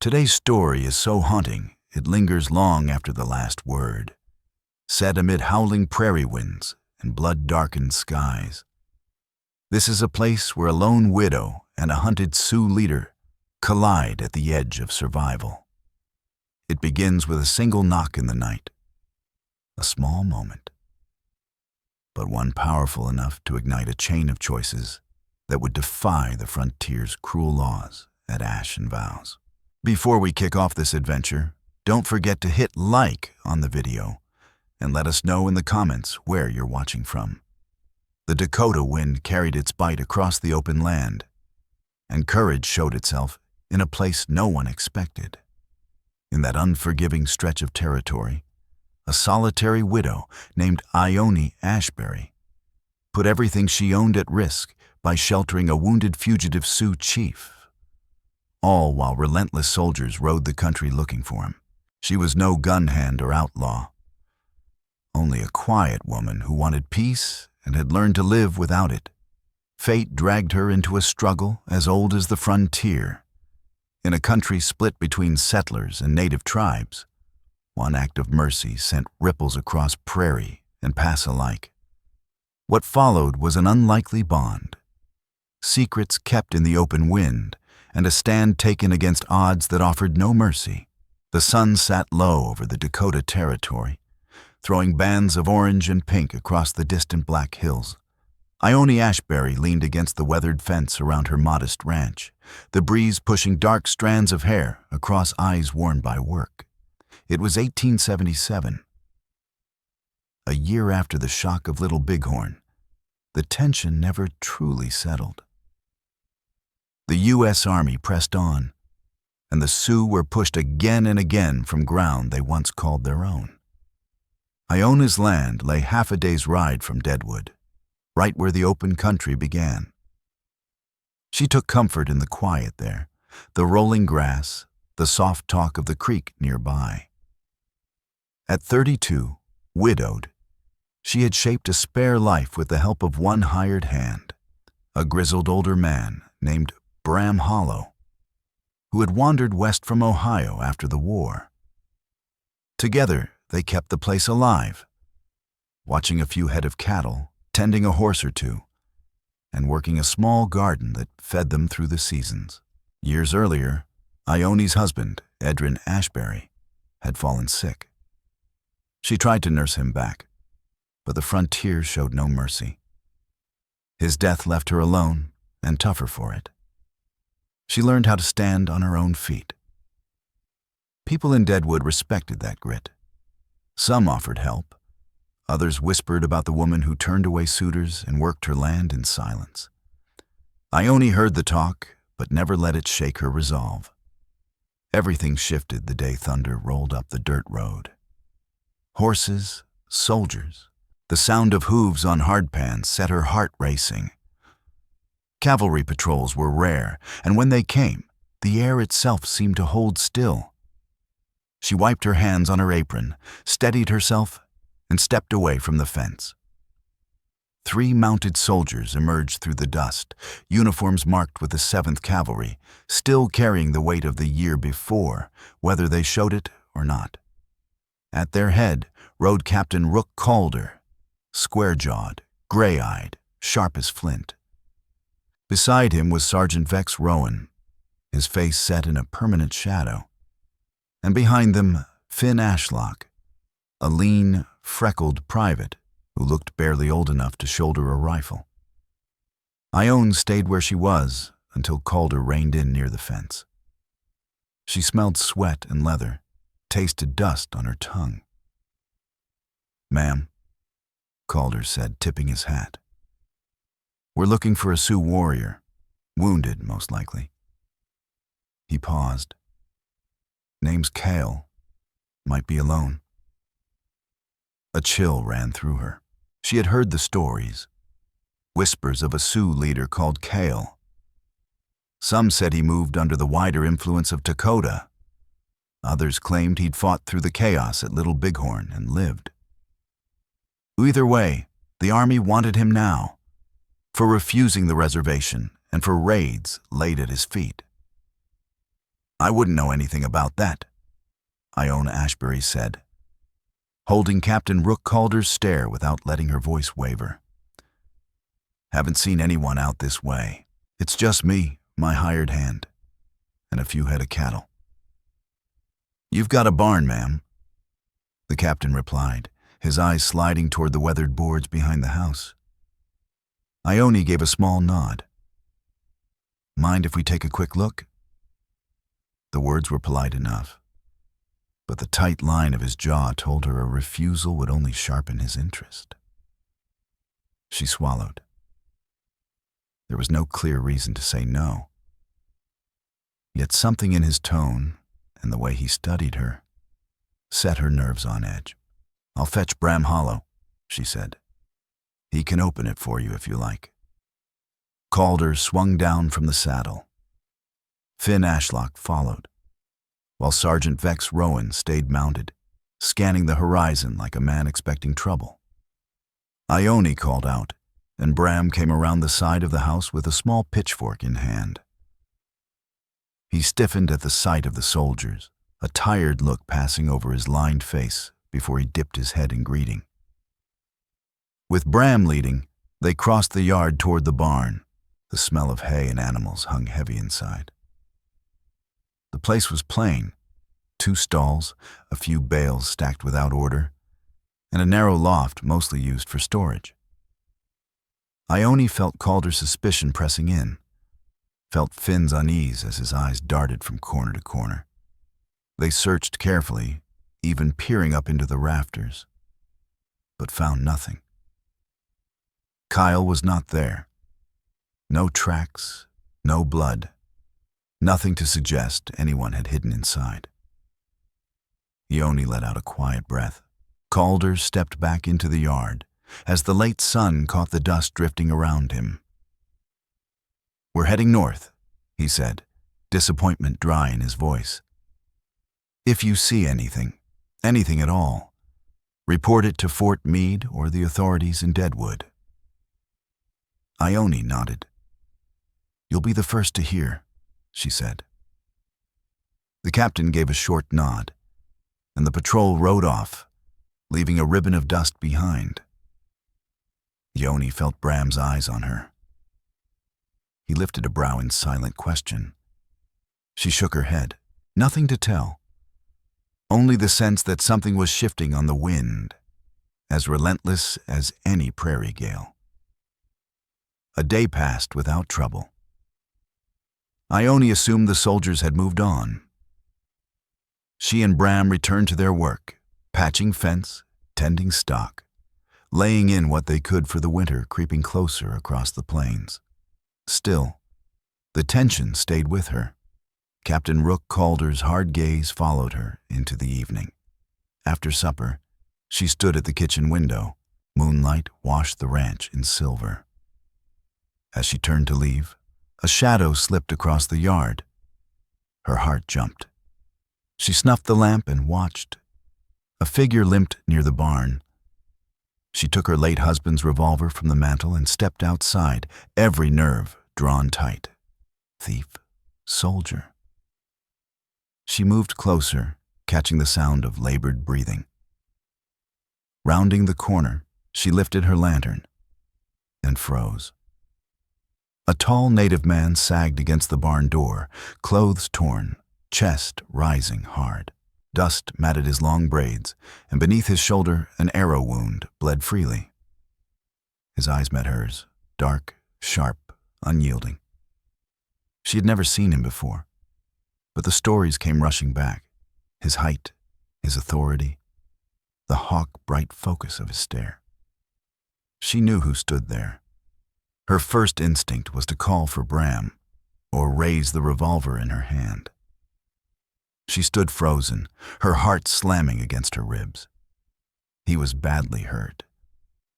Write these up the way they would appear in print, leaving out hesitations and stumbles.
Today's story is so haunting, it lingers long after the last word. Set amid howling prairie winds and blood-darkened skies. This is a place where a lone widow and a hunted Sioux leader collide at the edge of survival. It begins with a single knock in the night. A small moment, but one powerful enough to ignite a chain of choices that would defy the frontier's cruel laws at Ash and Vows. Before we kick off this adventure, don't forget to hit like on the video and let us know in the comments where you're watching from. The Dakota wind carried its bite across the open land, and courage showed itself in a place no one expected. In that unforgiving stretch of territory, a solitary widow named Ione Ashbury put everything she owned at risk by sheltering a wounded fugitive Sioux chief, all while relentless soldiers rode the country looking for him. She was no gun hand or outlaw, only a quiet woman who wanted peace and had learned to live without it. Fate dragged her into a struggle as old as the frontier. In a country split between settlers and native tribes, one act of mercy sent ripples across prairie and pass alike. What followed was an unlikely bond. Secrets kept in the open wind, and a stand taken against odds that offered no mercy. The sun sat low over the Dakota Territory, throwing bands of orange and pink across the distant Black Hills. Ione Ashbury leaned against the weathered fence around her modest ranch, the breeze pushing dark strands of hair across eyes worn by work. It was 1877. A year after the shock of Little Bighorn, the tension never truly settled. The U.S. Army pressed on, and the Sioux were pushed again and again from ground they once called their own. Ione's land lay half a day's ride from Deadwood, right where the open country began. She took comfort in the quiet there, the rolling grass, the soft talk of the creek nearby. At 32, widowed, she had shaped a spare life with the help of one hired hand, a grizzled older man named Bram Hollow, who had wandered west from Ohio after the war. Together, they kept the place alive, watching a few head of cattle, tending a horse or two, and working a small garden that fed them through the seasons. Years earlier, Ione's husband, Edrin Ashbury, had fallen sick. She tried to nurse him back, but the frontier showed no mercy. His death left her alone and tougher for it. She learned how to stand on her own feet. People in Deadwood respected that grit. Some offered help. Others whispered about the woman who turned away suitors and worked her land in silence. Ione heard the talk, but never let it shake her resolve. Everything shifted the day thunder rolled up the dirt road. Horses, soldiers, the sound of hooves on hardpans set her heart racing. Cavalry patrols were rare, and when they came, the air itself seemed to hold still. She wiped her hands on her apron, steadied herself, and stepped away from the fence. 3 mounted soldiers emerged through the dust, uniforms marked with the 7th Cavalry, still carrying the weight of the year before, whether they showed it or not. At their head rode Captain Rook Calder, square-jawed, gray-eyed, sharp as flint. Beside him was Sergeant Vex Rowan, his face set in a permanent shadow. And behind them, Finn Ashlock, a lean, freckled private who looked barely old enough to shoulder a rifle. Ione stayed where she was until Calder reined in near the fence. She smelled sweat and leather, tasted dust on her tongue. "Ma'am," Calder said, tipping his hat. "We're looking for a Sioux warrior, wounded most likely." He paused. "Name's Cale. Might be alone." A chill ran through her. She had heard the stories. Whispers of a Sioux leader called Cale. Some said he moved under the wider influence of Dakota. Others claimed he'd fought through the chaos at Little Bighorn and lived. Either way, the Army wanted him now, for refusing the reservation and for raids laid at his feet. I wouldn't know anything about that, Ione Ashbury said, holding Captain Rook Calder's stare without letting her voice waver. Haven't seen anyone out this way. It's just me, my hired hand, and a few head of cattle. You've got a barn, ma'am, the captain replied, his eyes sliding toward the weathered boards behind the house. Ione gave a small nod. Mind if we take a quick look? The words were polite enough, but the tight line of his jaw told her a refusal would only sharpen his interest. She swallowed. There was no clear reason to say no. Yet something in his tone and the way he studied her set her nerves on edge. I'll fetch Bram Hollow, she said. He can open it for you if you like. Calder swung down from the saddle. Finn Ashlock followed, while Sergeant Vex Rowan stayed mounted, scanning the horizon like a man expecting trouble. Ione called out, and Bram came around the side of the house with a small pitchfork in hand. He stiffened at the sight of the soldiers, a tired look passing over his lined face before he dipped his head in greeting. With Bram leading, they crossed the yard toward the barn. The smell of hay and animals hung heavy inside. The place was plain: 2 stalls, a few bales stacked without order, and a narrow loft mostly used for storage. Ione felt Calder's suspicion pressing in, felt Finn's unease as his eyes darted from corner to corner. They searched carefully, even peering up into the rafters, but found nothing. Kyle was not there. No tracks, no blood, nothing to suggest anyone had hidden inside. Ione let out a quiet breath. Calder stepped back into the yard as the late sun caught the dust drifting around him. We're heading north, he said, disappointment dry in his voice. If you see anything at all, report it to Fort Meade or the authorities in Deadwood. Ione nodded. You'll be the first to hear, she said. The captain gave a short nod, and the patrol rode off, leaving a ribbon of dust behind. Ione felt Bram's eyes on her. He lifted a brow in silent question. She shook her head. Nothing to tell. Only the sense that something was shifting on the wind, as relentless as any prairie gale. A day passed without trouble. Ione assumed the soldiers had moved on. She and Bram returned to their work, patching fence, tending stock, laying in what they could for the winter creeping closer across the plains. Still, the tension stayed with her. Captain Rook Calder's hard gaze followed her into the evening. After supper, she stood at the kitchen window. Moonlight washed the ranch in silver. As she turned to leave, a shadow slipped across the yard. Her heart jumped. She snuffed the lamp and watched. A figure limped near the barn. She took her late husband's revolver from the mantel and stepped outside, every nerve drawn tight. Thief, soldier. She moved closer, catching the sound of labored breathing. Rounding the corner, she lifted her lantern and froze. A tall native man sagged against the barn door, clothes torn, chest rising hard. Dust matted his long braids, and beneath his shoulder an arrow wound bled freely. His eyes met hers, dark, sharp, unyielding. She had never seen him before, but the stories came rushing back. His height, his authority, the hawk-bright focus of his stare. She knew who stood there. Her first instinct was to call for Bram, or raise the revolver in her hand. She stood frozen, her heart slamming against her ribs. He was badly hurt,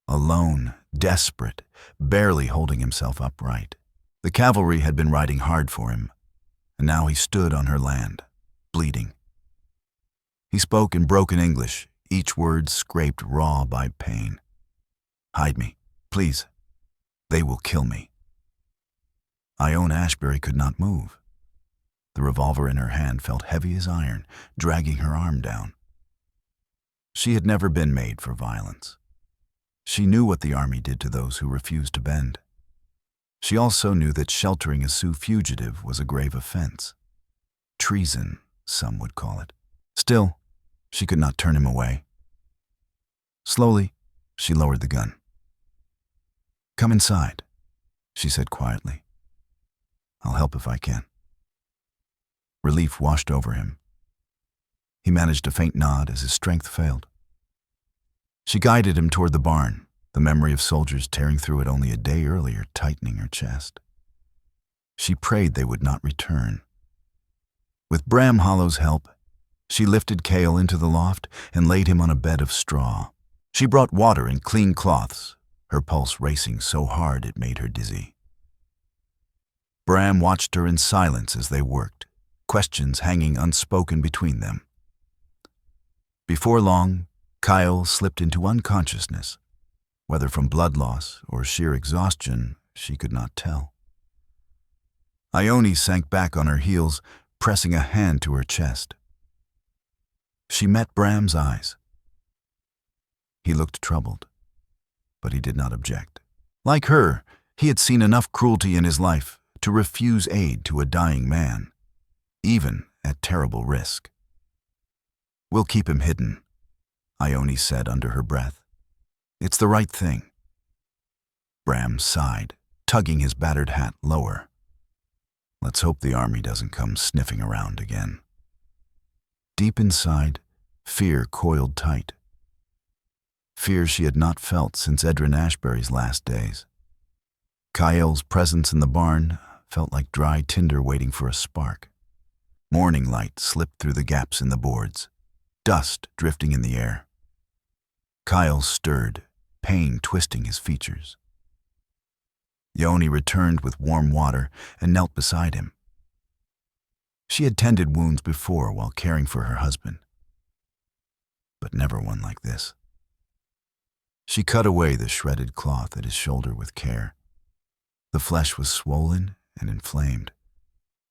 alone, desperate, barely holding himself upright. The cavalry had been riding hard for him, and now he stood on her land, bleeding. He spoke in broken English, each word scraped raw by pain. Hide me, please. They will kill me. Ione Ashbury could not move. The revolver in her hand felt heavy as iron, dragging her arm down. She had never been made for violence. She knew what the army did to those who refused to bend. She also knew that sheltering a Sioux fugitive was a grave offense. Treason, some would call it. Still, she could not turn him away. Slowly, she lowered the gun. "Come inside," she said quietly. "I'll help if I can." Relief washed over him. He managed a faint nod as his strength failed. She guided him toward the barn, the memory of soldiers tearing through it only a day earlier tightening her chest. She prayed they would not return. With Bram Hollow's help, she lifted Cale into the loft and laid him on a bed of straw. She brought water and clean cloths, her pulse racing so hard it made her dizzy. Bram watched her in silence as they worked, questions hanging unspoken between them. Before long, Kyle slipped into unconsciousness. Whether from blood loss or sheer exhaustion, she could not tell. Ione sank back on her heels, pressing a hand to her chest. She met Bram's eyes. He looked troubled, but he did not object. Like her, he had seen enough cruelty in his life to refuse aid to a dying man, even at terrible risk. "We'll keep him hidden," Ione said under her breath. "It's the right thing." Bram sighed, tugging his battered hat lower. Let's hope the army doesn't come sniffing around again. Deep inside, fear coiled tight. Fear she had not felt since Edrin Ashbury's last days. Kyle's presence in the barn felt like dry tinder waiting for a spark. Morning light slipped through the gaps in the boards, dust drifting in the air. Kyle stirred, pain twisting his features. Ione returned with warm water and knelt beside him. She had tended wounds before while caring for her husband, but never one like this. She cut away the shredded cloth at his shoulder with care. The flesh was swollen and inflamed,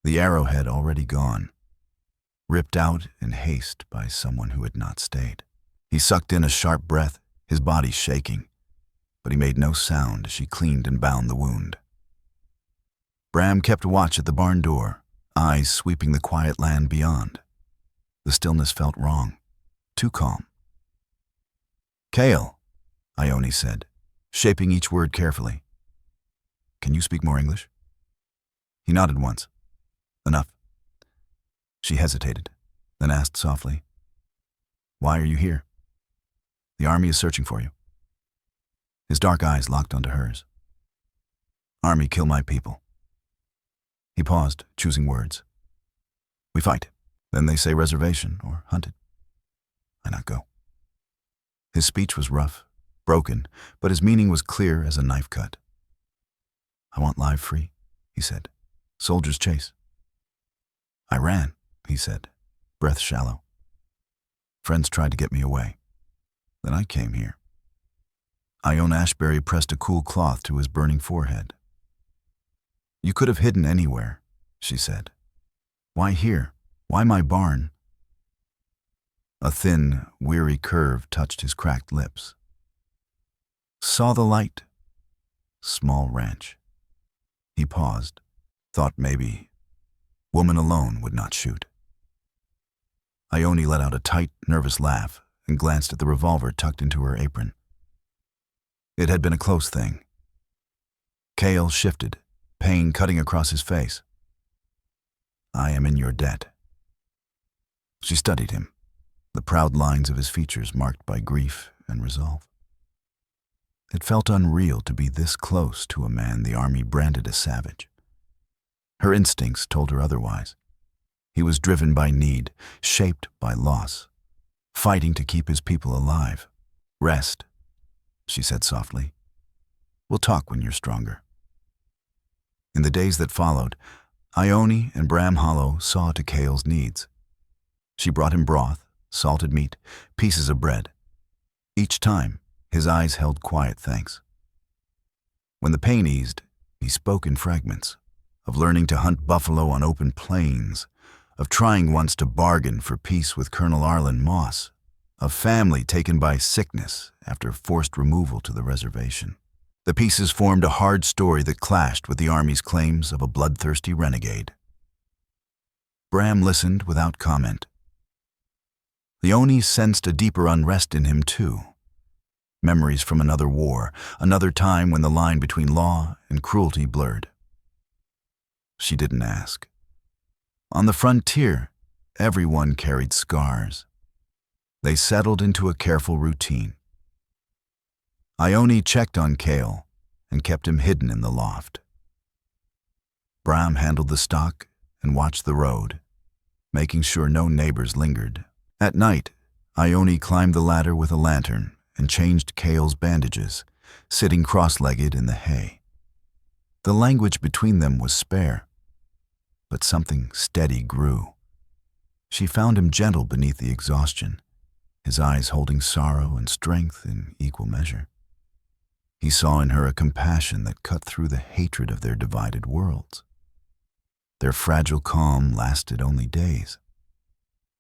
the arrowhead already gone, ripped out in haste by someone who had not stayed. He sucked in a sharp breath, his body shaking, but he made no sound as she cleaned and bound the wound. Bram kept watch at the barn door, eyes sweeping the quiet land beyond. The stillness felt wrong, too calm. "Cale," Ione said, shaping each word carefully. "Can you speak more English?" He nodded once. "Enough." She hesitated, then asked softly, "Why are you here?" "The army is searching for you." His dark eyes locked onto hers. "Army kill my people." He paused, choosing words. "We fight. Then they say reservation or hunted. I not go." His speech was rough, broken, but his meaning was clear as a knife cut. "I want live free," he said. "Soldiers chase." "I ran," he said, breath shallow. "Friends tried to get me away. Then I came here." Ione Ashbury pressed a cool cloth to his burning forehead. "You could have hidden anywhere," she said. "Why here? Why my barn?" A thin, weary curve touched his cracked lips. "Saw the light. Small ranch." He paused, thought maybe woman alone would not shoot. Ione let out a tight, nervous laugh and glanced at the revolver tucked into her apron. It had been a close thing. Cale shifted, pain cutting across his face. "I am in your debt." She studied him, the proud lines of his features marked by grief and resolve. It felt unreal to be this close to a man the army branded as savage. Her instincts told her otherwise. He was driven by need, shaped by loss, fighting to keep his people alive. "Rest," she said softly. "We'll talk when you're stronger." In the days that followed, Ione and Bram Hollow saw to Cale's needs. She brought him broth, salted meat, pieces of bread. Each time, his eyes held quiet thanks. When the pain eased, he spoke in fragments, of learning to hunt buffalo on open plains, of trying once to bargain for peace with Colonel Arlen Moss, of family taken by sickness after forced removal to the reservation. The pieces formed a hard story that clashed with the Army's claims of a bloodthirsty renegade. Bram listened without comment. Leone sensed a deeper unrest in him, too. Memories from another war, another time when the line between law and cruelty blurred. She didn't ask. On the frontier, everyone carried scars. They settled into a careful routine. Ione checked on Cale and kept him hidden in the loft. Bram handled the stock and watched the road, making sure no neighbors lingered. At night, Ione climbed the ladder with a lantern and changed Cale's bandages, sitting cross-legged in the hay. The language between them was spare, but something steady grew. She found him gentle beneath the exhaustion, his eyes holding sorrow and strength in equal measure. He saw in her a compassion that cut through the hatred of their divided worlds. Their fragile calm lasted only days.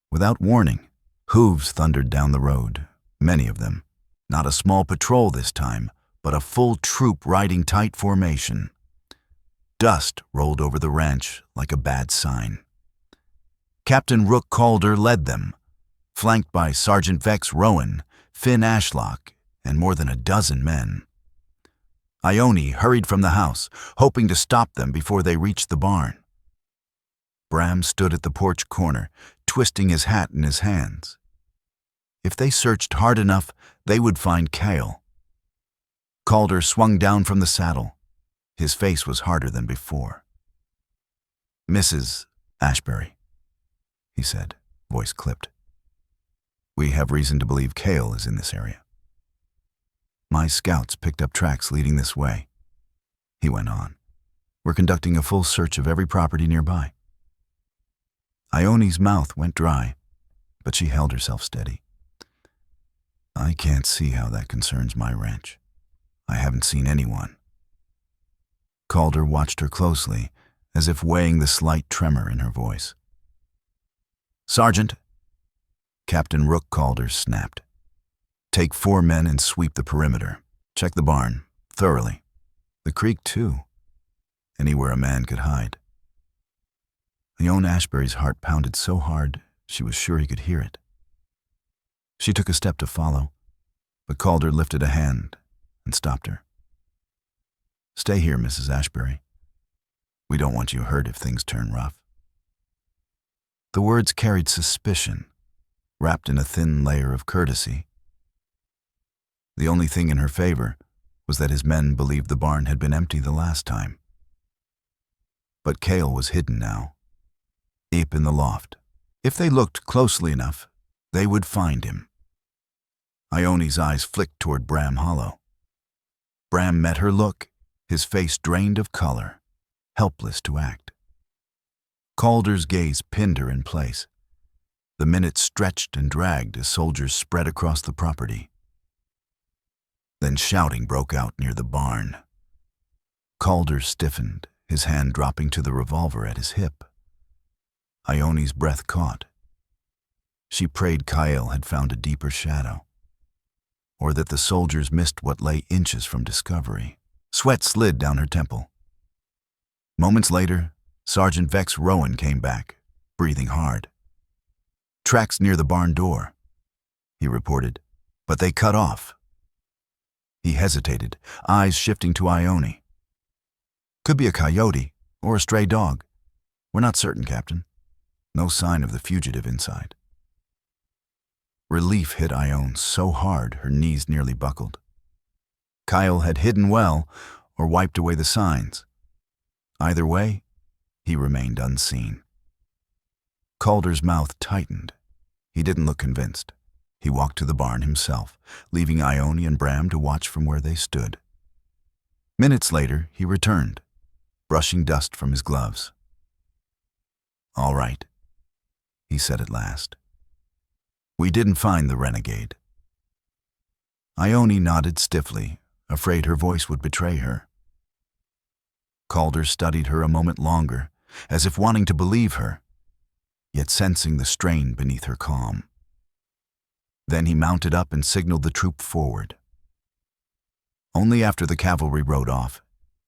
Without warning, hooves thundered down the road, many of them. Not a small patrol this time, but a full troop riding tight formation. Dust rolled over the ranch like a bad sign. Captain Rook Calder led them, flanked by Sergeant Vex Rowan, Finn Ashlock, and more than a dozen men. Ione hurried from the house, hoping to stop them before they reached the barn. Bram stood at the porch corner, twisting his hat in his hands. If they searched hard enough, they would find Cale. Calder swung down from the saddle. His face was harder than before. "Mrs. Ashbury," he said, voice clipped. "We have reason to believe Cale is in this area. My scouts picked up tracks leading this way," he went on. "We're conducting a full search of every property nearby." Ione's mouth went dry, but she held herself steady. "I can't see how that concerns my ranch. I haven't seen anyone." Calder watched her closely, as if weighing the slight tremor in her voice. "Sergeant," Captain Rook Calder snapped. "Take 4 men and sweep the perimeter. Check the barn, thoroughly. The creek, too. Anywhere a man could hide." Ione Ashbury's heart pounded so hard, she was sure he could hear it. She took a step to follow, but Calder lifted a hand and stopped her. "Stay here, Mrs. Ashbury. We don't want you hurt if things turn rough." The words carried suspicion, wrapped in a thin layer of courtesy. The only thing in her favor was that his men believed the barn had been empty the last time. But Cale was hidden now, deep in the loft. If they looked closely enough, they would find him. Ione's eyes flicked toward Bram Hollow. Bram met her look, his face drained of color, helpless to act. Calder's gaze pinned her in place. The minutes stretched and dragged as soldiers spread across the property. Then shouting broke out near the barn. Calder stiffened, his hand dropping to the revolver at his hip. Ione's breath caught. She prayed Cale had found a deeper shadow, or that the soldiers missed what lay inches from discovery. Sweat slid down her temple. Moments later, Sergeant Vex Rowan came back, breathing hard. "Tracks near the barn door," he reported, "but they cut off." He hesitated, eyes shifting to Ione. "Could be a coyote or a stray dog. We're not certain, Captain. No sign of the fugitive inside." Relief hit Ione so hard her knees nearly buckled. Cale had hidden well or wiped away the signs. Either way, he remained unseen. Calder's mouth tightened. He didn't look convinced. He walked to the barn himself, leaving Ione and Bram to watch from where they stood. Minutes later, he returned, brushing dust from his gloves. "All right," he said at last. "We didn't find the renegade." Ione nodded stiffly, afraid her voice would betray her. Calder studied her a moment longer, as if wanting to believe her. yet sensing the strain beneath her calm. Then he mounted up and signaled the troop forward. Only after the cavalry rode off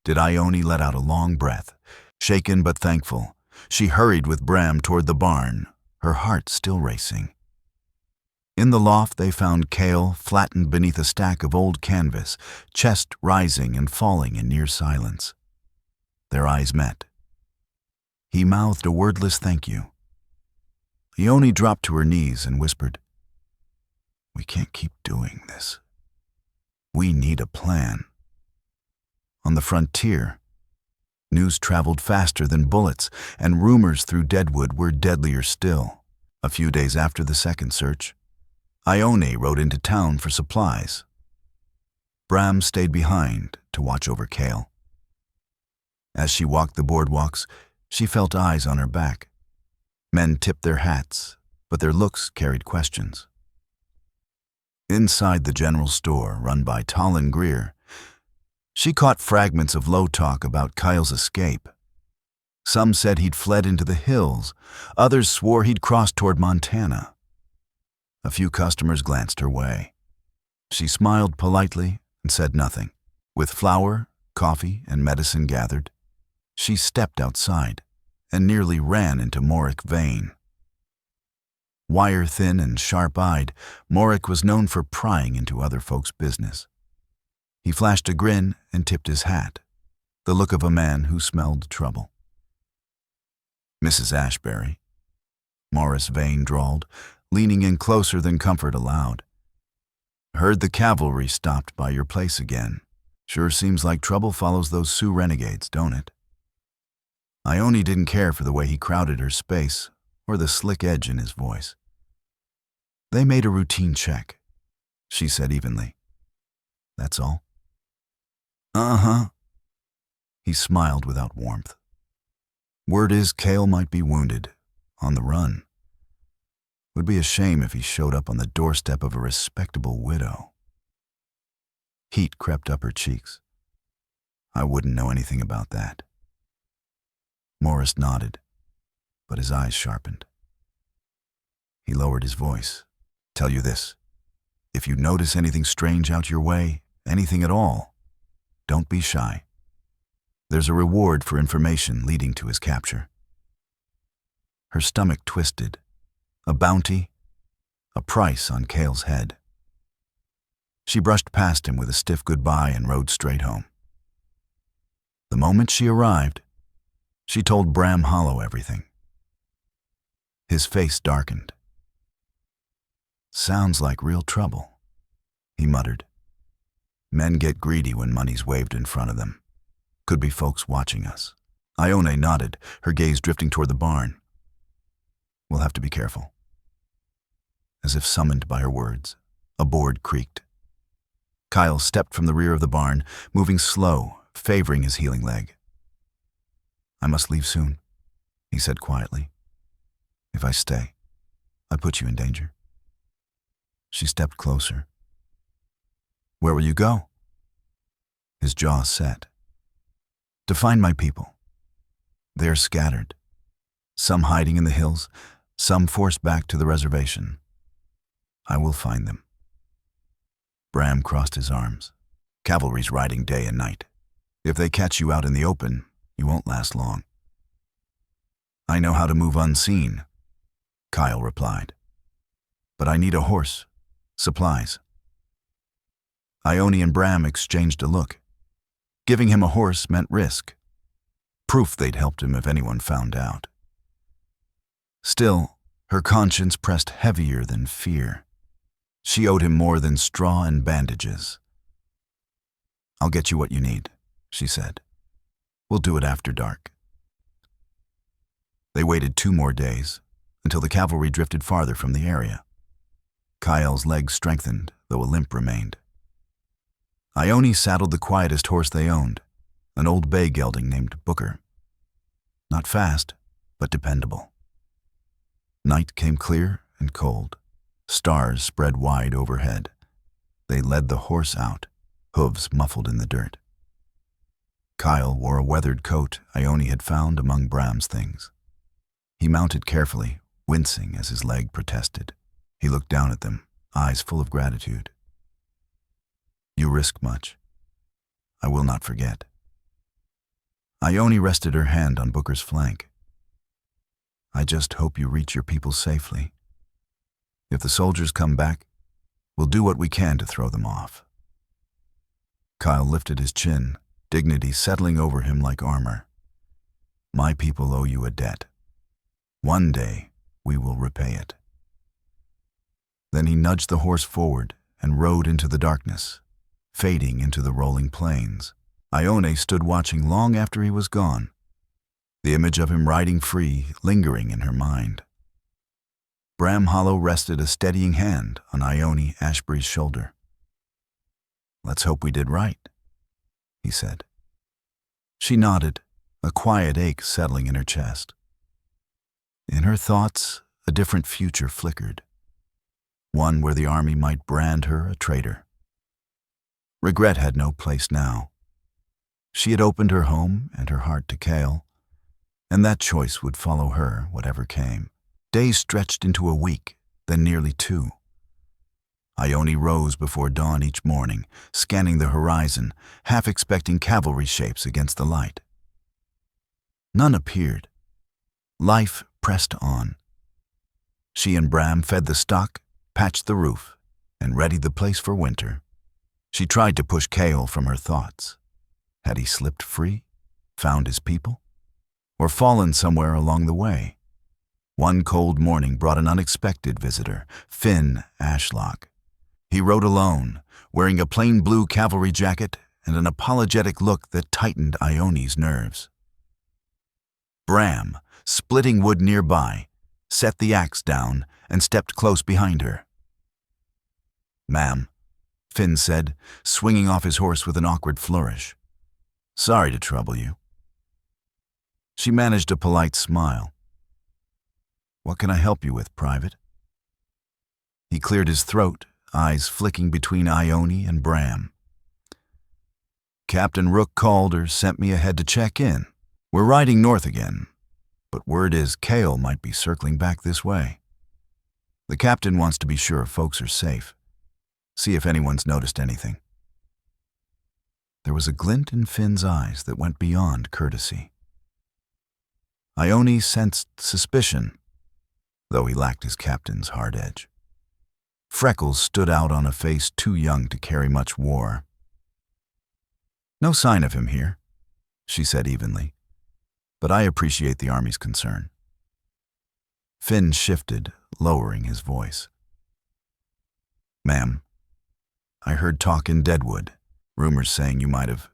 did Ione let out a long breath. Shaken but thankful, she hurried with Bram toward the barn, her heart still racing. In the loft they found Cale flattened beneath a stack of old canvas, chest rising and falling in near silence. Their eyes met. He mouthed a wordless thank you. Ione dropped to her knees and whispered, "We can't keep doing this. We need a plan." On the frontier, news traveled faster than bullets, and rumors through Deadwood were deadlier still. A few days after the second search, Ione rode into town for supplies. Bram stayed behind to watch over Cale. As she walked the boardwalks, she felt eyes on her back. Men tipped their hats, but their looks carried questions. Inside the general store run by Talon Greer, she caught fragments of low talk about Kyle's escape. Some said he'd fled into the hills, others swore he'd crossed toward Montana. A few customers glanced her way. She smiled politely and said nothing. With flour, coffee, and medicine gathered, she stepped outside and nearly ran into Morik Vane. Wire-thin and sharp-eyed, Morik was known for prying into other folks' business. He flashed a grin and tipped his hat, the look of a man who smelled trouble. "Mrs. Ashbury," Morris Vane drawled, leaning in closer than comfort allowed. "Heard the cavalry stopped by your place again. Sure seems like trouble follows those Sioux renegades, don't it?" Ione didn't care for the way he crowded her space or the slick edge in his voice. "They made a routine check," she said evenly. "That's all." "Uh-huh." He smiled without warmth. "Word is Cale might be wounded, on the run. Would be a shame if he showed up on the doorstep of a respectable widow." Heat crept up her cheeks. "I wouldn't know anything about that." Morris nodded, but his eyes sharpened. He lowered his voice. "Tell you this. If you notice anything strange out your way, anything at all, don't be shy. There's a reward for information leading to his capture." Her stomach twisted. A bounty, a price on Cale's head. She brushed past him with a stiff goodbye and rode straight home. The moment she arrived, she told Bram Hollow everything. His face darkened. "Sounds like real trouble," he muttered. "Men get greedy when money's waved in front of them. Could be folks watching us." Ione nodded, her gaze drifting toward the barn. "We'll have to be careful." As if summoned by her words, a board creaked. Kyle stepped from the rear of the barn, moving slow, favoring his healing leg. "I must leave soon," he said quietly. "If I stay, I put you in danger." She stepped closer. "Where will you go?" His jaw set. "To find my people. They're scattered. Some hiding in the hills, some forced back to the reservation. I will find them." Bram crossed his arms. "Cavalry's riding day and night. If they catch you out in the open, you won't last long." "I know how to move unseen," Kyle replied. "But I need a horse, supplies." Ione and Bram exchanged a look. Giving him a horse meant risk. Proof they'd helped him if anyone found out. Still, her conscience pressed heavier than fear. She owed him more than straw and bandages. "I'll get you what you need," she said. "We'll do it after dark." They waited 2 more days, until the cavalry drifted farther from the area. Kyle's legs strengthened, though a limp remained. Ione saddled the quietest horse they owned, an old bay gelding named Booker. Not fast, but dependable. Night came clear and cold. Stars spread wide overhead. They led the horse out, hooves muffled in the dirt. Kyle wore a weathered coat Ione had found among Bram's things. He mounted carefully, wincing as his leg protested. He looked down at them, eyes full of gratitude. "You risk much. I will not forget." Ione rested her hand on Booker's flank. "I just hope you reach your people safely. If the soldiers come back, we'll do what we can to throw them off." Kyle lifted his chin, dignity settling over him like armor. "My people owe you a debt. One day, we will repay it." Then he nudged the horse forward and rode into the darkness, fading into the rolling plains. Ione stood watching long after he was gone, the image of him riding free lingering in her mind. Bram Hollow rested a steadying hand on Ione Ashbury's shoulder. "Let's hope we did right," he said. She nodded, a quiet ache settling in her chest. In her thoughts, a different future flickered, one where the army might brand her a traitor. Regret had no place now. She had opened her home and her heart to Cale, and that choice would follow her whatever came. Days stretched into a week, then nearly 2. Ione rose before dawn each morning, scanning the horizon, half expecting cavalry shapes against the light. None appeared. Life pressed on. She and Bram fed the stock, patched the roof, and readied the place for winter. She tried to push Cale from her thoughts. Had he slipped free, found his people, or fallen somewhere along the way? One cold morning brought an unexpected visitor, Finn Ashlock. He rode alone, wearing a plain blue cavalry jacket and an apologetic look that tightened Ione's nerves. Bram, splitting wood nearby, set the axe down and stepped close behind her. "Ma'am," Finn said, swinging off his horse with an awkward flourish. "Sorry to trouble you." She managed a polite smile. "What can I help you with, Private?" He cleared his throat, eyes flicking between Ione and Bram. "Captain Rook Calder sent me ahead to check in. We're riding north again, but word is Cale might be circling back this way. The captain wants to be sure folks are safe. See if anyone's noticed anything." There was a glint in Finn's eyes that went beyond courtesy. Ione sensed suspicion, though he lacked his captain's hard edge. Freckles stood out on a face too young to carry much war. "No sign of him here," she said evenly, "but I appreciate the army's concern." Finn shifted, lowering his voice. "Ma'am, I heard talk in Deadwood, rumors saying you might have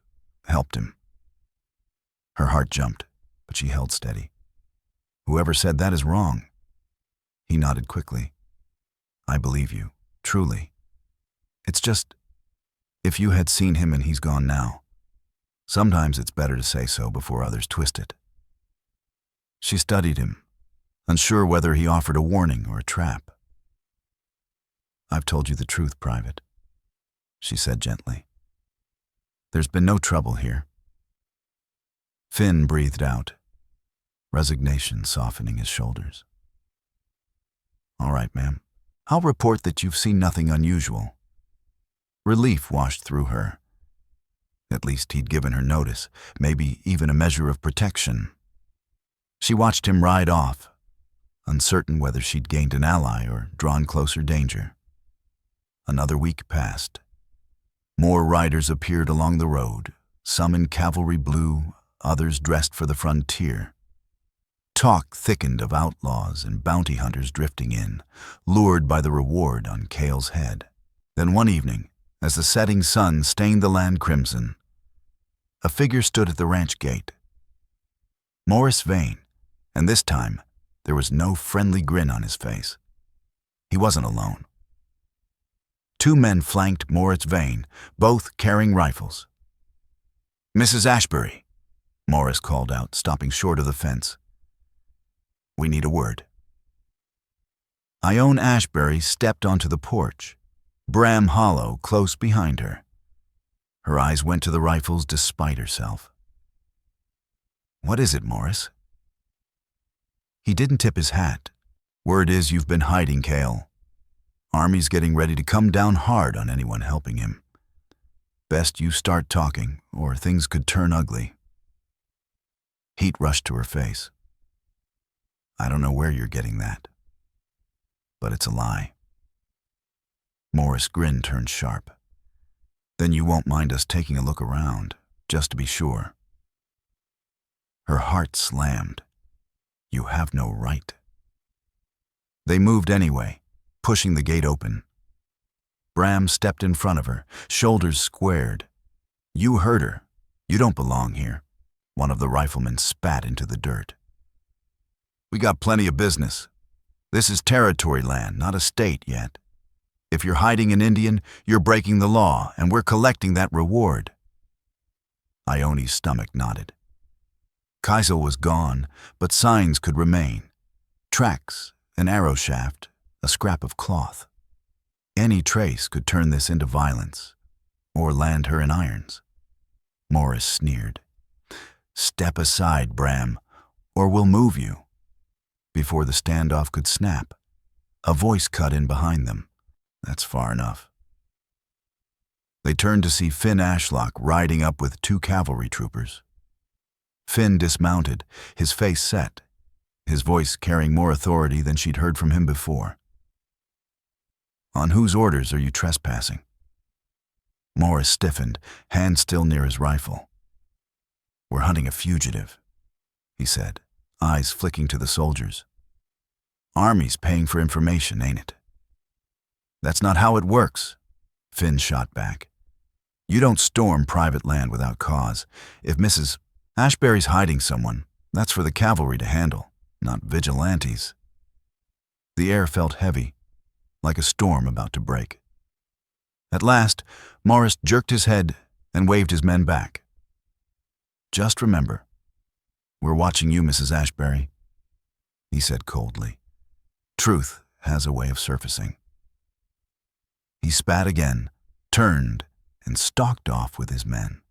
helped him." Her heart jumped, but she held steady. "Whoever said that is wrong." He nodded quickly. "I believe you, truly. It's just, if you had seen him and he's gone now, sometimes it's better to say so before others twist it." She studied him, unsure whether he offered a warning or a trap. "I've told you the truth, Private," she said gently. "There's been no trouble here." Finn breathed out, resignation softening his shoulders. "All right, ma'am. I'll report that you've seen nothing unusual." Relief washed through her. At least he'd given her notice, maybe even a measure of protection. She watched him ride off, uncertain whether she'd gained an ally or drawn closer danger. Another week passed. More riders appeared along the road, some in cavalry blue, others dressed for the frontier. Talk thickened of outlaws and bounty hunters drifting in, lured by the reward on Cale's head. Then one evening, as the setting sun stained the land crimson, a figure stood at the ranch gate. Morris Vane, and this time there was no friendly grin on his face. He wasn't alone. 2 men flanked Morris Vane, both carrying rifles. "Mrs. Ashbury," Morris called out, stopping short of the fence. "We need a word." Ione Ashbury stepped onto the porch, Bram Hollow close behind her. Her eyes went to the rifles despite herself. "What is it, Morris?" He didn't tip his hat, Word is you've been hiding, Kale. Army's getting ready to come down hard on anyone helping him. Best you start talking, or things could turn ugly. Heat rushed to her face. I don't know where you're getting that, but it's a lie. Morris' grin turned sharp. Then you won't mind us taking a look around, just to be sure. Her heart slammed. You have no right. They moved anyway, pushing the gate open. Bram stepped in front of her, shoulders squared. You heard her. You don't belong here. One of the riflemen spat into the dirt. We got plenty of business. This is territory land, not a state yet. If you're hiding an Indian, you're breaking the law, and we're collecting that reward. Ione's stomach nodded. Kaisel was gone, but signs could remain. Tracks, an arrow shaft, a scrap of cloth. Any trace could turn this into violence, or land her in irons. Morris sneered. Step aside, Bram, or we'll move you. Before the standoff could snap, a voice cut in behind them. That's far enough. They turned to see Finn Ashlock riding up with 2 cavalry troopers. Finn dismounted, his face set, his voice carrying more authority than she'd heard from him before. On whose orders are you trespassing? Morris stiffened, hand still near his rifle. We're hunting a fugitive, he said, eyes flicking to the soldiers. Army's paying for information, ain't it? That's not how it works, Finn shot back. You don't storm private land without cause. If Mrs. Ashbury's hiding someone, that's for the cavalry to handle, not vigilantes. The air felt heavy, like a storm about to break. At last, Morris jerked his head and waved his men back. Just remember, we're watching you, Mrs. Ashbury, he said coldly. Truth has a way of surfacing. He spat again, turned, and stalked off with his men.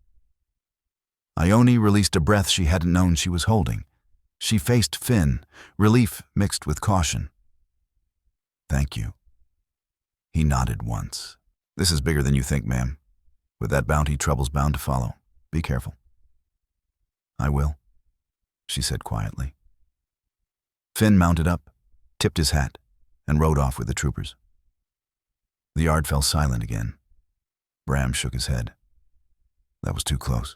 Ione released a breath she hadn't known she was holding. She faced Finn, relief mixed with caution. Thank you. He nodded once. This is bigger than you think, ma'am. With that bounty, trouble's bound to follow. Be careful. I will, she said quietly. Finn mounted up, tipped his hat, and rode off with the troopers. The yard fell silent again. Bram shook his head. That was too close.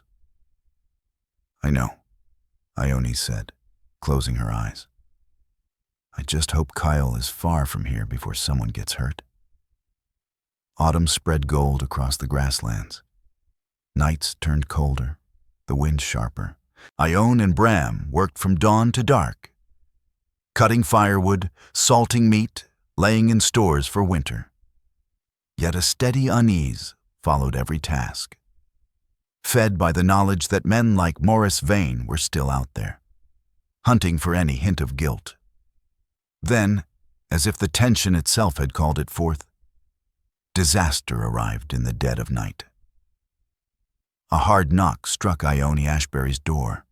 I know, Ione said, closing her eyes. I just hope Kyle is far from here before someone gets hurt. Autumn spread gold across the grasslands. Nights turned colder, the wind sharper. Ione and Bram worked from dawn to dark, cutting firewood, salting meat, laying in stores for winter. Yet a steady unease followed every task, fed by the knowledge that men like Morris Vane were still out there, hunting for any hint of guilt. Then, as if the tension itself had called it forth, disaster arrived in the dead of night. A hard knock struck Ione Ashbury's door.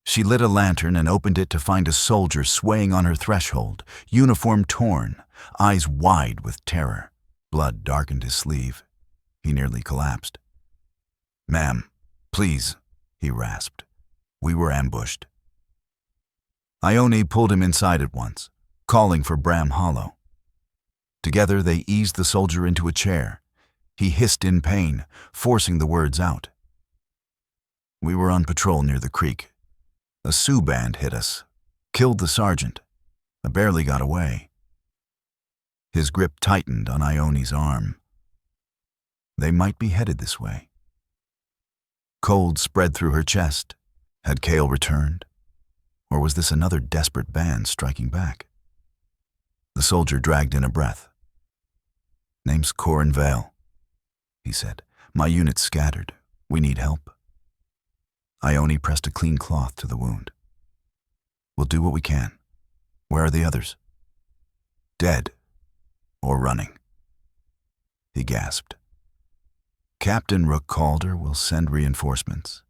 She lit a lantern and opened it to find a soldier swaying on her threshold, uniform torn, eyes wide with terror. Blood darkened his sleeve. He nearly collapsed. Ma'am, please, he rasped. We were ambushed. Ione pulled him inside at once, calling for Bram Hollow. Together they eased the soldier into a chair. He hissed in pain, forcing the words out. We were on patrol near the creek. A Sioux band hit us, killed the sergeant. I barely got away. His grip tightened on Ione's arm. They might be headed this way. Cold spread through her chest. Had Cale returned? Or was this another desperate band striking back? The soldier dragged in a breath. Name's Corin Vale, he said. My unit's scattered. We need help. Ione pressed a clean cloth to the wound. We'll do what we can. Where are the others? Dead. Or running. He gasped. Captain Rook Calder will send reinforcements,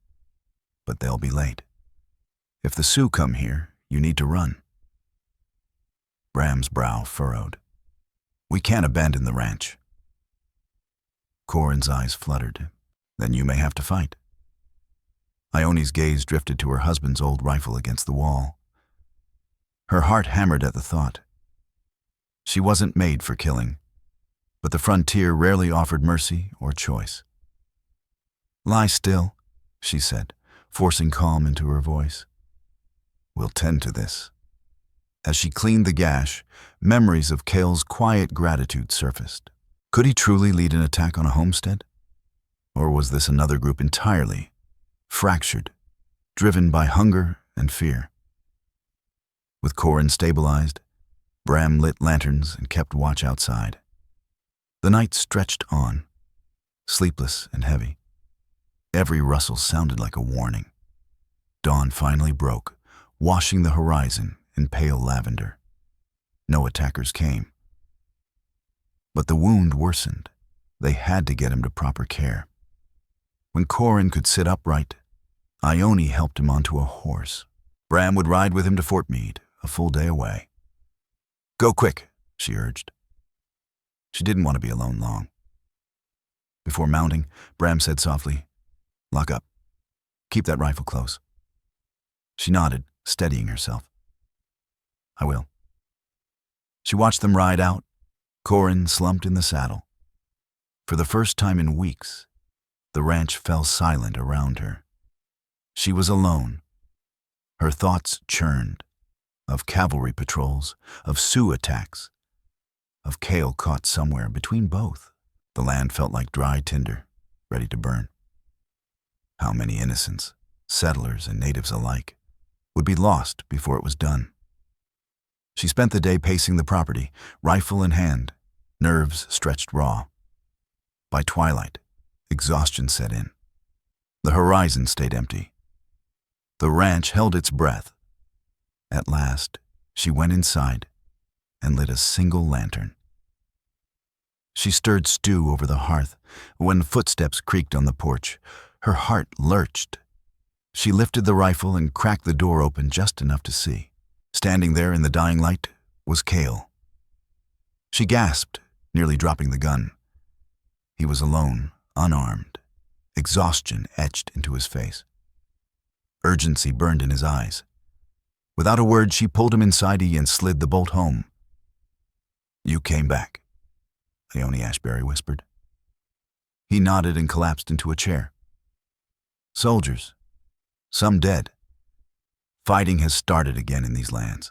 but they'll be late. If the Sioux come here, you need to run. Bram's brow furrowed. We can't abandon the ranch. Corin's eyes fluttered. Then you may have to fight. Ione's gaze drifted to her husband's old rifle against the wall. Her heart hammered at the thought. She wasn't made for killing, but the frontier rarely offered mercy or choice. Lie still, she said, forcing calm into her voice. We'll tend to this. As she cleaned the gash, memories of Cale's quiet gratitude surfaced. Could he truly lead an attack on a homestead? Or was this another group entirely fractured, driven by hunger and fear? With Corin stabilized, Bram lit lanterns and kept watch outside. The night stretched on, sleepless and heavy. Every rustle sounded like a warning. Dawn finally broke, washing the horizon in pale lavender. No attackers came. But the wound worsened. They had to get him to proper care. When Corin could sit upright, Ione helped him onto a horse. Bram would ride with him to Fort Meade, a full day away. Go quick, she urged. She didn't want to be alone long. Before mounting, Bram said softly, Lock up. Keep that rifle close. She nodded, steadying herself. I will. She watched them ride out. Corin slumped in the saddle. For the first time in weeks, the ranch fell silent around her. She was alone. Her thoughts churned. Of cavalry patrols, of Sioux attacks, of Cale caught somewhere between both. The land felt like dry tinder, ready to burn. How many innocents, settlers and natives alike, would be lost before it was done? She spent the day pacing the property, rifle in hand, nerves stretched raw. By twilight, exhaustion set in. The horizon stayed empty. The ranch held its breath. At last, she went inside and lit a single lantern. She stirred stew over the hearth. When footsteps creaked on the porch, her heart lurched. She lifted the rifle and cracked the door open just enough to see. Standing there in the dying light was Cale. She gasped, nearly dropping the gun. He was alone, unarmed. Exhaustion etched into his face. Urgency burned in his eyes. Without a word, she pulled him inside and slid the bolt home. You came back, Ione Ashbury whispered. He nodded and collapsed into a chair. Soldiers, some dead. Fighting has started again in these lands.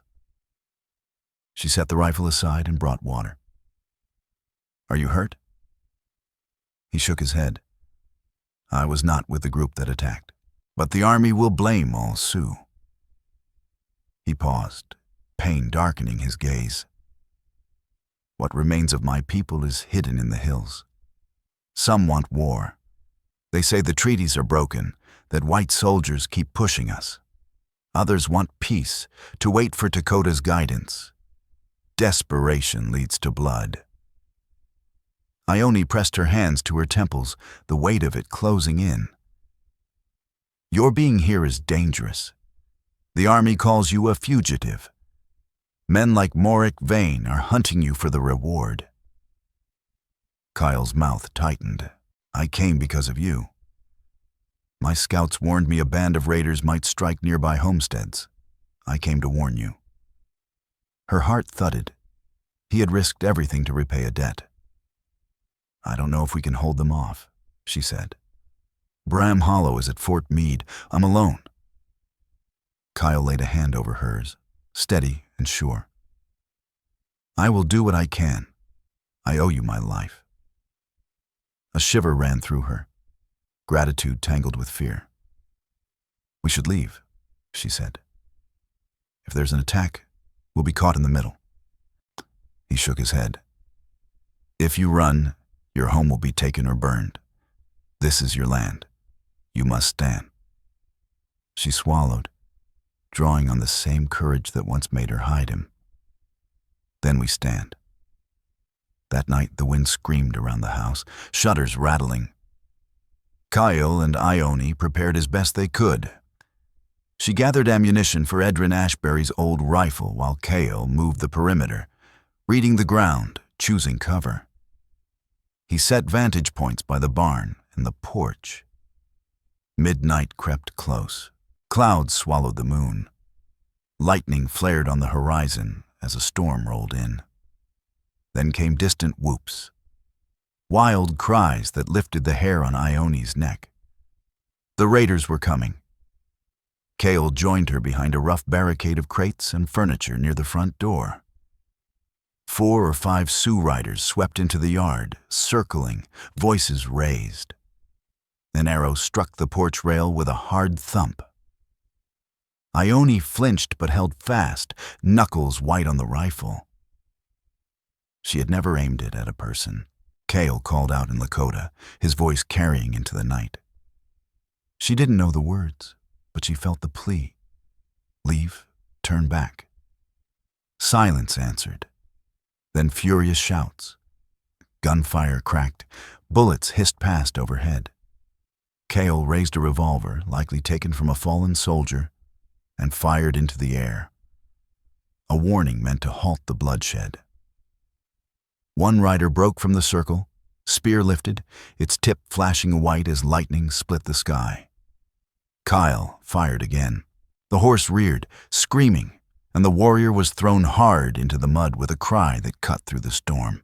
She set the rifle aside and brought water. Are you hurt? He shook his head. I was not with the group that attacked, but the army will blame all Sioux. He paused, pain darkening his gaze. What remains of my people is hidden in the hills. Some want war. They say the treaties are broken, that white soldiers keep pushing us. Others want peace, to wait for Dakota's guidance. Desperation leads to blood. Ione pressed her hands to her temples, the weight of it closing in. Your being here is dangerous. The army calls you a fugitive. Men like Morik Vane are hunting you for the reward. Kyle's mouth tightened. I came because of you. My scouts warned me a band of raiders might strike nearby homesteads. I came to warn you. Her heart thudded. He had risked everything to repay a debt. I don't know if we can hold them off, she said. Bram Hollow is at Fort Meade. I'm alone. Kyle laid a hand over hers, steady and sure. I will do what I can. I owe you my life. A shiver ran through her, gratitude tangled with fear. We should leave, she said. If there's an attack, we'll be caught in the middle. He shook his head. If you run, your home will be taken or burned. This is your land. You must stand. She swallowed, drawing on the same courage that once made her hide him. Then we stand. That night the wind screamed around the house, shutters rattling. Kyle and Ione prepared as best they could. She gathered ammunition for Edrin Ashbury's old rifle while Kale moved the perimeter, reading the ground, choosing cover. He set vantage points by the barn and the porch. Midnight crept close. Clouds swallowed the moon. Lightning flared on the horizon as a storm rolled in. Then came distant whoops, wild cries that lifted the hair on Ione's neck. The raiders were coming. Kale joined her behind a rough barricade of crates and furniture near the front door. 4 or 5 Sioux riders swept into the yard, circling, voices raised. An arrow struck the porch rail with a hard thump. Ione flinched but held fast, knuckles white on the rifle. She had never aimed it at a person. Kale called out in Lakota, his voice carrying into the night. She didn't know the words, but she felt the plea. Leave, turn back. Silence answered. Then furious shouts. Gunfire cracked. Bullets hissed past overhead. Kale raised a revolver, likely taken from a fallen soldier, and fired into the air. A warning meant to halt the bloodshed. One rider broke from the circle, spear lifted, its tip flashing white as lightning split the sky. Kyle fired again. The horse reared, screaming, and the warrior was thrown hard into the mud with a cry that cut through the storm.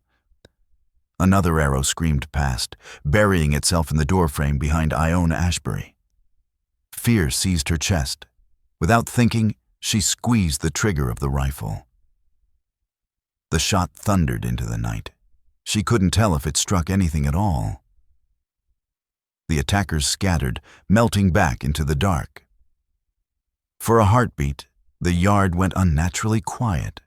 Another arrow screamed past, burying itself in the doorframe behind Ione Ashbury. Fear seized her chest. Without thinking, she squeezed the trigger of the rifle. The shot thundered into the night. She couldn't tell if it struck anything at all. The attackers scattered, melting back into the dark. For a heartbeat, the yard went unnaturally quiet.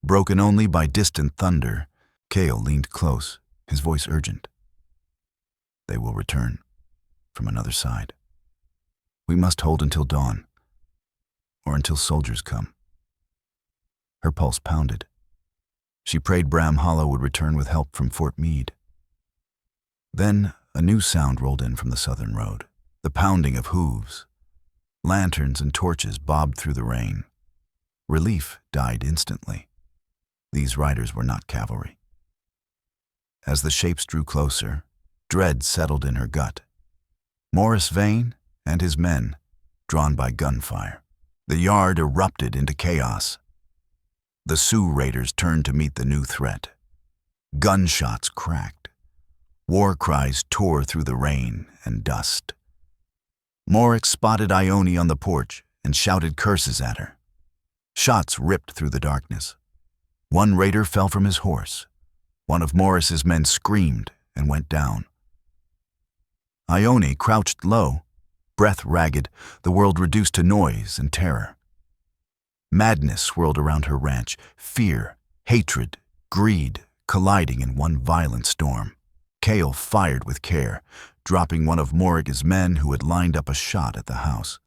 Broken only by distant thunder, Kale leaned close, his voice urgent. They will return, from another side. We must hold until dawn, or until soldiers come. Her pulse pounded. She prayed Bram Hollow would return with help from Fort Meade. Then a new sound rolled in from the southern road, the pounding of hooves. Lanterns and torches bobbed through the rain. Relief died instantly. These riders were not cavalry. As the shapes drew closer, dread settled in her gut. Morris Vane and his men, drawn by gunfire. The yard erupted into chaos. The Sioux raiders turned to meet the new threat. Gunshots cracked. War cries tore through the rain and dust. Morik spotted Ione on the porch and shouted curses at her. Shots ripped through the darkness. One raider fell from his horse. One of Morris's men screamed and went down. Ione crouched low, breath ragged, the world reduced to noise and terror. Madness swirled around her ranch, fear, hatred, greed colliding in one violent storm. Kale fired with care, dropping one of Morik's men who had lined up a shot at the house.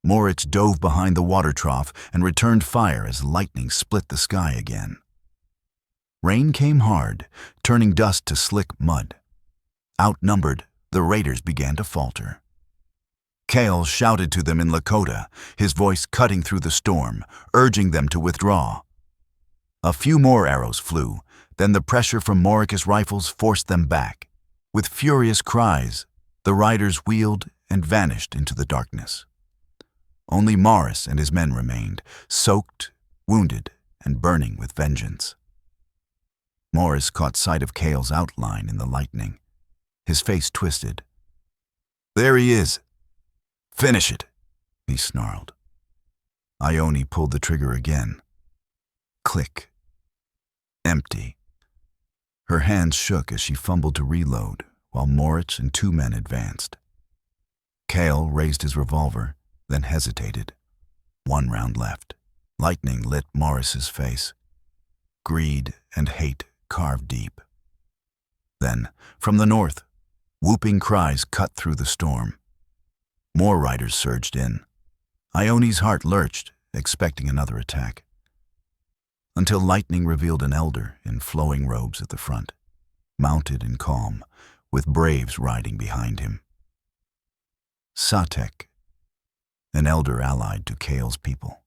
Moritz dove behind the water trough and returned fire as lightning split the sky again. Rain came hard, turning dust to slick mud. Outnumbered, the raiders began to falter. Kale shouted to them in Lakota, his voice cutting through the storm, urging them to withdraw. A few more arrows flew, then the pressure from Morik's rifles forced them back. With furious cries, the riders wheeled and vanished into the darkness. Only Morris and his men remained, soaked, wounded, and burning with vengeance. Morris caught sight of Kale's outline in the lightning. His face twisted. "There he is. Finish it," he snarled. Ione pulled the trigger again. Click. Empty. Her hands shook as she fumbled to reload, while Moritz and 2 men advanced. Kale raised his revolver, then hesitated. 1 round left. Lightning lit Morris's face. Greed and hate carved deep. Then, from the north, whooping cries cut through the storm. More riders surged in. Ione's heart lurched, expecting another attack. Until lightning revealed an elder in flowing robes at the front, mounted and calm, with braves riding behind him. Satek. an elder allied to Cale's people.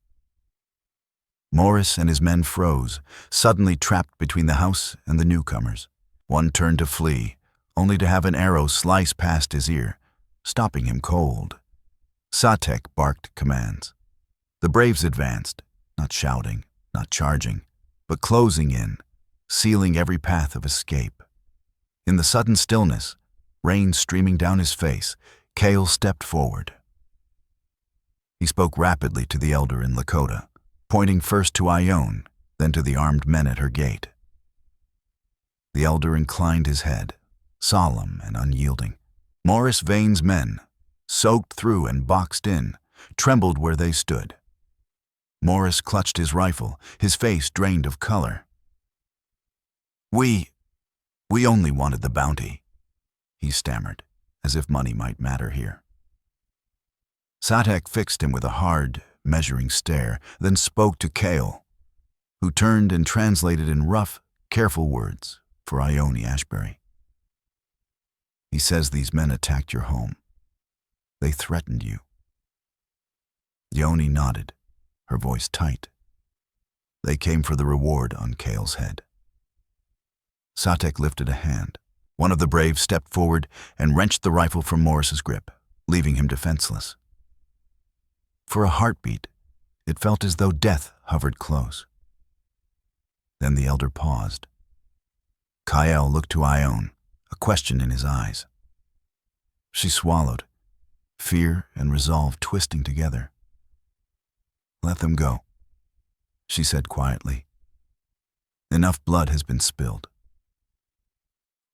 Morris and his men froze, suddenly trapped between the house and the newcomers. One turned to flee, only to have an arrow slice past his ear, stopping him cold. Satek barked commands. The braves advanced, not shouting, not charging, but closing in, sealing every path of escape. In the sudden stillness, rain streaming down his face, Cale stepped forward. He spoke rapidly to the elder in Lakota, pointing first to Ione, then to the armed men at her gate. The elder inclined his head, solemn and unyielding. Morris Vane's men, soaked through and boxed in, trembled where they stood. Morris clutched his rifle, his face drained of color. We only wanted the bounty," he stammered, as if money might matter here. Satek fixed him with a hard, measuring stare, then spoke to Cale, who turned and translated in rough, careful words for Ione Ashbury. "He says these men attacked your home. They threatened you." Ione nodded, her voice tight. They came for the reward on Cale's head. Satek lifted a hand. One of the braves stepped forward and wrenched the rifle from Morris's grip, leaving him defenseless. For a heartbeat, it felt as though death hovered close. Then the elder paused. Kyle looked to Ione, a question in his eyes. She swallowed, fear and resolve twisting together. "Let them go," she said quietly. "Enough blood has been spilled."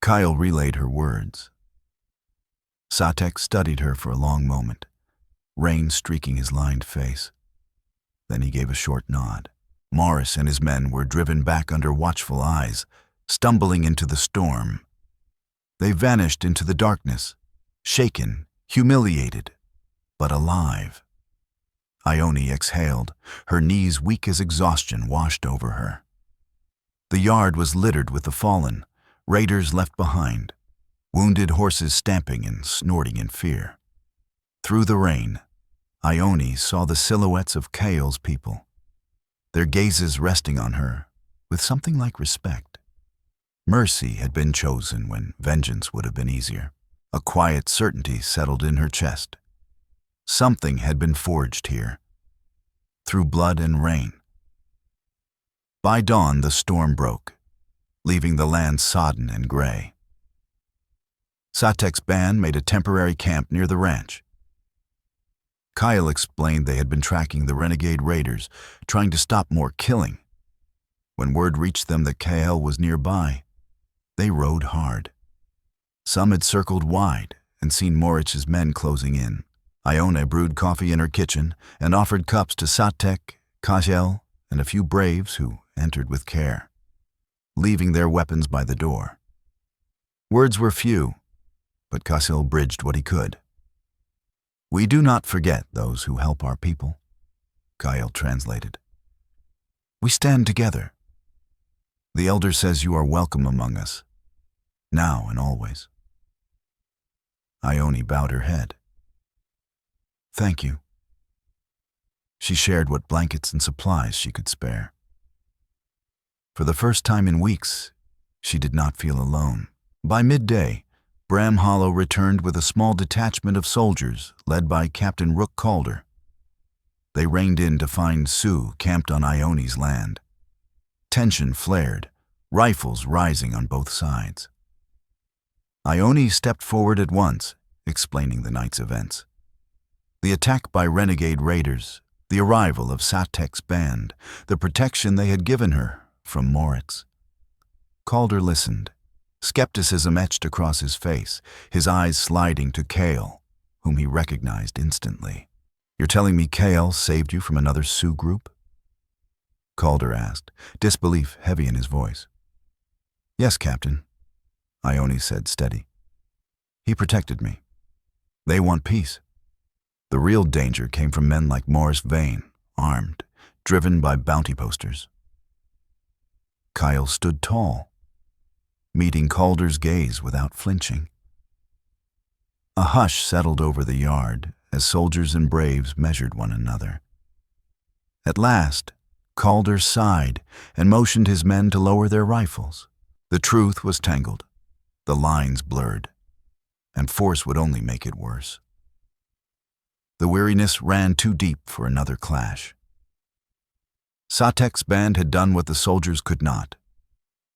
Kyle relayed her words. Satek studied her for a long moment, rain streaking his lined face. Then he gave a short nod. Morris and his men were driven back under watchful eyes, stumbling into the storm. They vanished into the darkness, shaken, humiliated, but alive. Ione exhaled, her knees weak as exhaustion washed over her. The yard was littered with the fallen, raiders left behind, wounded horses stamping and snorting in fear. Through the rain, Ione saw the silhouettes of Cale's people, their gazes resting on her with something like respect. Mercy had been chosen when vengeance would have been easier. A quiet certainty settled in her chest. Something had been forged here, through blood and rain. By dawn, the storm broke, leaving the land sodden and gray. Satek's band made a temporary camp near the ranch. Kyle explained they had been tracking the renegade raiders, trying to stop more killing. When word reached them that Kyle was nearby, they rode hard. Some had circled wide and seen Morich's men closing in. Ione brewed coffee in her kitchen and offered cups to Satek, Kajel, and a few braves who entered with care, leaving their weapons by the door. Words were few, but Kajel bridged what he could. "We do not forget those who help our people," Kyle translated. "We stand together. The elder says you are welcome among us, now and always." Ione bowed her head. "Thank you." She shared what blankets and supplies she could spare. For the first time in weeks, she did not feel alone. By midday, Bram Hollow returned with a small detachment of soldiers led by Captain Rook Calder. They reined in to find Sioux camped on Ione's land. Tension flared, rifles rising on both sides. Ione stepped forward at once, explaining the night's events. The attack by renegade raiders, the arrival of Satek's band, the protection they had given her from Moritz. Calder listened, skepticism etched across his face, his eyes sliding to Cale, whom he recognized instantly. "You're telling me Cale saved you from another Sioux group?" Calder asked, disbelief heavy in his voice. "Yes, Captain," Ione said, steady. "He protected me. They want peace. The real danger came from men like Morris Vane, armed, driven by bounty posters." Kyle stood tall, meeting Calder's gaze without flinching. A hush settled over the yard as soldiers and braves measured one another. At last, Calder sighed and motioned his men to lower their rifles. The truth was tangled, the lines blurred, and force would only make it worse. The weariness ran too deep for another clash. Satek's band had done what the soldiers could not,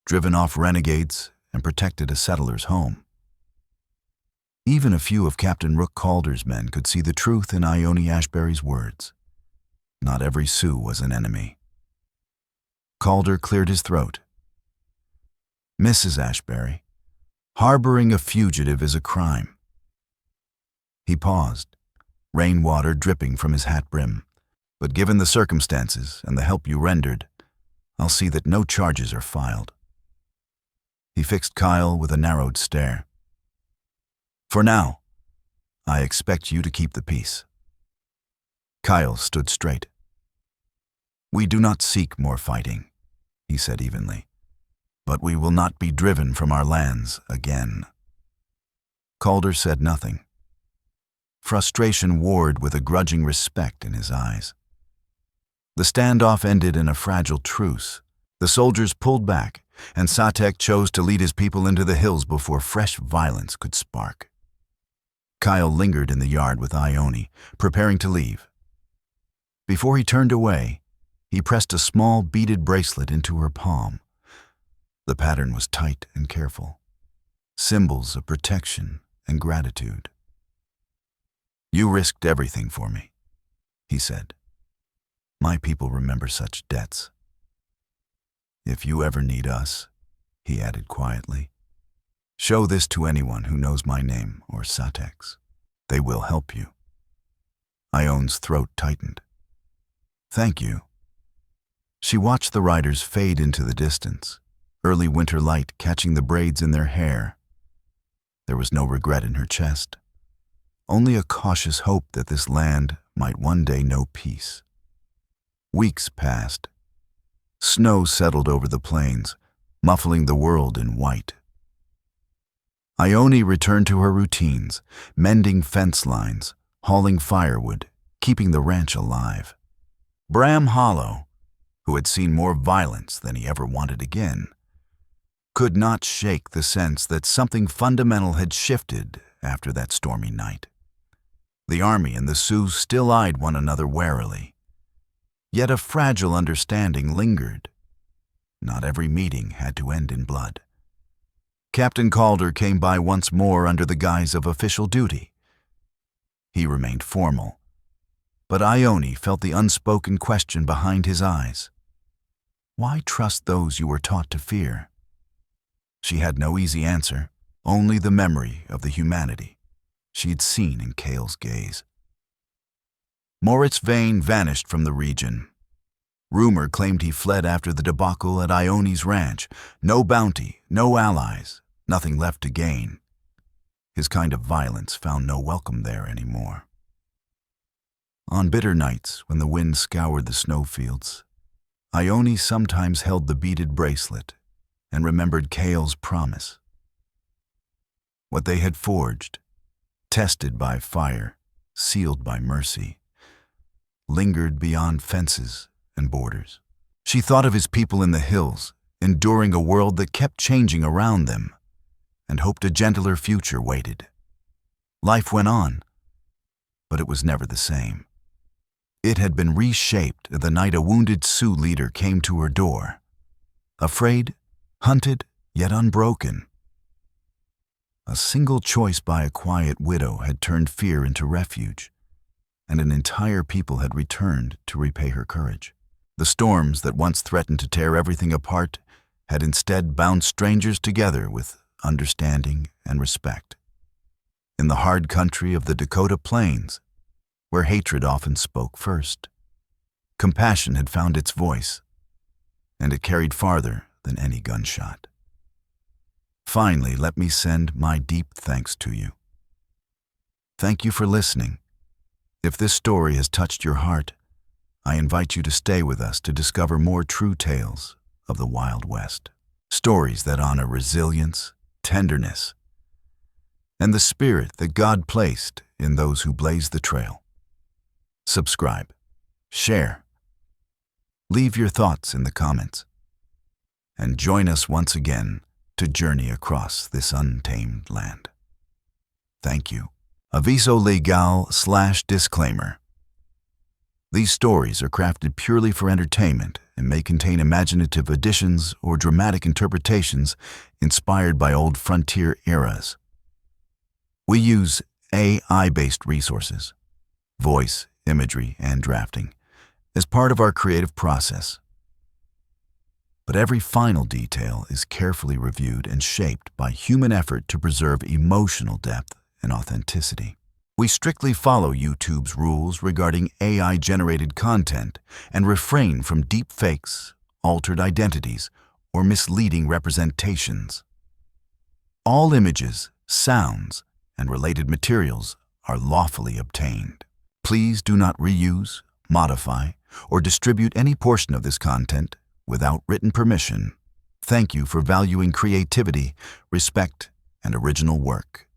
driven off renegades and protected a settler's home. Even a few of Captain Rook Calder's men could see the truth in Ione Ashbury's words. Not every Sioux was an enemy. Calder cleared his throat. Mrs. Ashbury, harboring a fugitive is a crime. He paused, rainwater dripping from his hat brim. But given the circumstances and the help you rendered, I'll see that no charges are filed. He fixed Kyle with a narrowed stare. For now, I expect you to keep the peace. Kyle stood straight. We do not seek more fighting, he said evenly, but we will not be driven from our lands again. Calder said nothing. Frustration warred with a grudging respect in his eyes. The standoff ended in a fragile truce. The soldiers pulled back, and Satek chose to lead his people into the hills before fresh violence could spark. Kyle lingered in the yard with Ione, preparing to leave. Before he turned away, he pressed a small beaded bracelet into her palm. The pattern was tight and careful, symbols of protection and gratitude. You risked everything for me, he said. My people remember such debts. If you ever need us, he added quietly, show this to anyone who knows my name or Satek's. They will help you. Ione's throat tightened. Thank you. She watched the riders fade into the distance, early winter light catching the braids in their hair. There was no regret in her chest, only a cautious hope that this land might one day know peace. Weeks passed. Snow settled over the plains, muffling the world in white. Ione returned to her routines, mending fence lines, hauling firewood, keeping the ranch alive. Bram Hollow, who had seen more violence than he ever wanted again, could not shake the sense that something fundamental had shifted after that stormy night. The army and the Sioux still eyed one another warily. Yet a fragile understanding lingered. Not every meeting had to end in blood. Captain Calder came by once more under the guise of official duty. He remained formal, but Ione felt the unspoken question behind his eyes. Why trust those you were taught to fear? She had no easy answer, only the memory of the humanity she had seen in Cale's gaze. Moritz Vane vanished from the region. Rumor claimed he fled after the debacle at Ione's ranch. No bounty, no allies, nothing left to gain. His kind of violence found no welcome there anymore. On bitter nights, when the wind scoured the snowfields, Ione sometimes held the beaded bracelet and remembered Cale's promise. What they had forged, tested by fire, sealed by mercy, lingered beyond fences and borders. She thought of his people in the hills, enduring a world that kept changing around them, and hoped a gentler future waited. Life went on, but it was never the same. It had been reshaped the night a wounded Sioux leader came to her door, afraid, hunted, yet unbroken. A single choice by a quiet widow had turned fear into refuge, and an entire people had returned to repay her courage. The storms that once threatened to tear everything apart had instead bound strangers together with understanding and respect. In the hard country of the Dakota Plains, where hatred often spoke first, compassion had found its voice, and it carried farther than any gunshot. Finally, let me send my deep thanks to you. Thank you for listening. If this story has touched your heart, I invite you to stay with us to discover more true tales of the Wild West. Stories that honor resilience, tenderness, and the spirit that God placed in those who blaze the trail. Subscribe, share, leave your thoughts in the comments, and join us once again to journey across this untamed land. Thank you. Aviso legal/disclaimer. These stories are crafted purely for entertainment and may contain imaginative additions or dramatic interpretations inspired by old frontier eras. We use AI-based resources, voice, imagery, and drafting as part of our creative process. But every final detail is carefully reviewed and shaped by human effort to preserve emotional depth and authenticity. We strictly follow YouTube's rules regarding AI-generated content and refrain from deep fakes, altered identities, or misleading representations. All images, sounds, and related materials are lawfully obtained. Please do not reuse, modify, or distribute any portion of this content without written permission. Thank you for valuing creativity, respect, and original work.